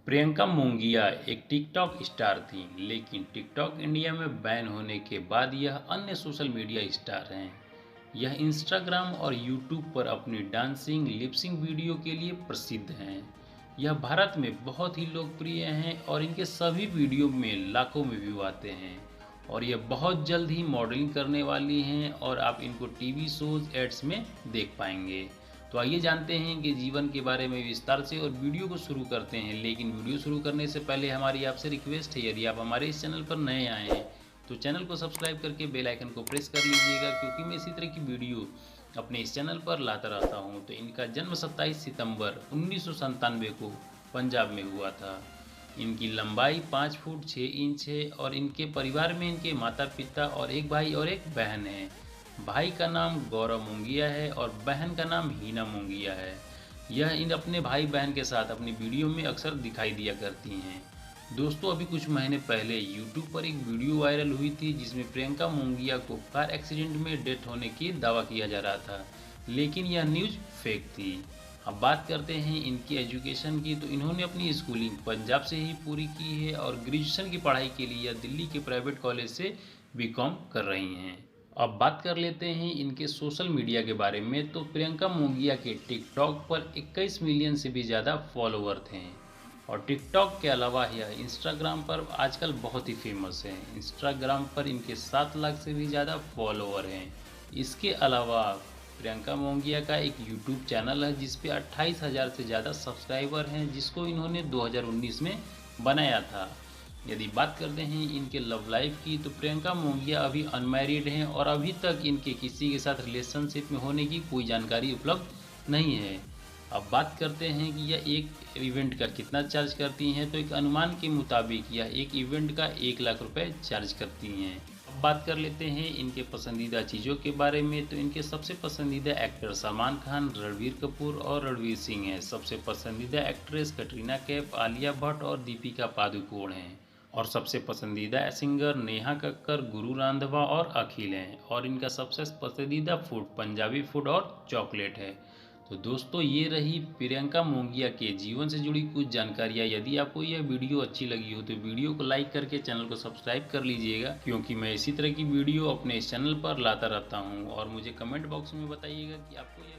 प्रियंका मोंगिया एक TikTok star थीं, लेकिन टिकटॉक इंडिया में बैन होने के बाद यह अन्य सोशल मीडिया स्टार हैं। यह इंस्टाग्राम और यूट्यूब पर अपनी डांसिंग, लिपसिंग वीडियो के लिए प्रसिद्ध हैं। यह भारत में बहुत ही लोकप्रिय हैं और इनके सभी वीडियो में लाखों में व्यू आते हैं। और यह बहुत जल्द ही मॉडलिंग करने वाली हैं और आप इनको टीवी शोज, एड्स में देख पाएंगे। तो आइए जानते हैं कि जीवन के बारे में विस्तार से और वीडियो को शुरू करते हैं। लेकिन वीडियो शुरू करने से पहले हमारी आपसे रिक्वेस्ट है, यदि आप हमारे इस चैनल पर नए आए हैं तो चैनल को सब्सक्राइब करके बेल आइकन को प्रेस कर लीजिएगा, क्योंकि मैं इसी तरह की वीडियो अपने इस चैनल पर लाता रहता हूं। तो इनका जन्म 27 सितंबर 1997 को पंजाब में हुआ था। इनकी लंबाई 5 फुट 6 इंच है और इनके परिवार में इनके माता पिता और एक भाई और एक बहन है। भाई का नाम गौरव मोंगिया है और बहन का नाम हीना मोंगिया है। यह इन अपने भाई बहन के साथ अपनी वीडियो में अक्सर दिखाई दिया करती हैं। दोस्तों, अभी कुछ महीने पहले यूट्यूब पर एक वीडियो वायरल हुई थी जिसमें प्रियंका मोंगिया को कार एक्सीडेंट में डेथ होने की दावा किया जा रहा था, लेकिन यह न्यूज़ फेक थी। अब बात करते हैं इनकी एजुकेशन की। तो इन्होंने अपनी स्कूलिंग पंजाब से ही पूरी की है और ग्रेजुएशन की पढ़ाई के लिए यह दिल्ली के प्राइवेट कॉलेज से बीकॉम कर रही हैं। अब बात कर लेते हैं इनके सोशल मीडिया के बारे में। तो प्रियंका मोंगिया के टिकटॉक पर 21 मिलियन से भी ज़्यादा फॉलोवर थे और टिकटॉक के अलावा यह इंस्टाग्राम पर आजकल बहुत ही फेमस है। इंस्टाग्राम पर इनके 7 लाख से भी ज़्यादा फॉलोवर हैं। इसके अलावा प्रियंका मोंगिया का एक यूट्यूब चैनल है जिस पे 28,000 से ज़्यादा सब्सक्राइबर हैं, जिसको इन्होंने 2019 में बनाया था। यदि बात करते हैं इनके लव लाइफ की, तो प्रियंका मोंगिया अभी अनमैरिड हैं और अभी तक इनके किसी के साथ रिलेशनशिप में होने की कोई जानकारी उपलब्ध नहीं है। अब बात करते हैं कि यह एक इवेंट का कितना चार्ज करती हैं। तो एक अनुमान के मुताबिक यह एक इवेंट का 1 लाख रुपए चार्ज करती हैं। अब बात कर लेते हैं इनके पसंदीदा चीज़ों के बारे में। तो इनके सबसे पसंदीदा एक्टर सलमान खान, रणबीर कपूर और रणवीर सिंह हैं। सबसे पसंदीदा एक्ट्रेस कटरीना कैफ, आलिया भट्ट और दीपिका पादुकोण हैं। और सबसे पसंदीदा सिंगर नेहा कक्कर, गुरु रंधावा और अखिल हैं। और इनका सबसे पसंदीदा फूड पंजाबी फूड और चॉकलेट है। तो दोस्तों, ये रही प्रियंका मोंगिया के जीवन से जुड़ी कुछ जानकारियाँ। यदि आपको यह वीडियो अच्छी लगी हो तो वीडियो को लाइक करके चैनल को सब्सक्राइब कर लीजिएगा, क्योंकि मैं इसी तरह की वीडियो अपने इस चैनल पर लाता रहता हूँ। और मुझे कमेंट बॉक्स में बताइएगा कि आपको यह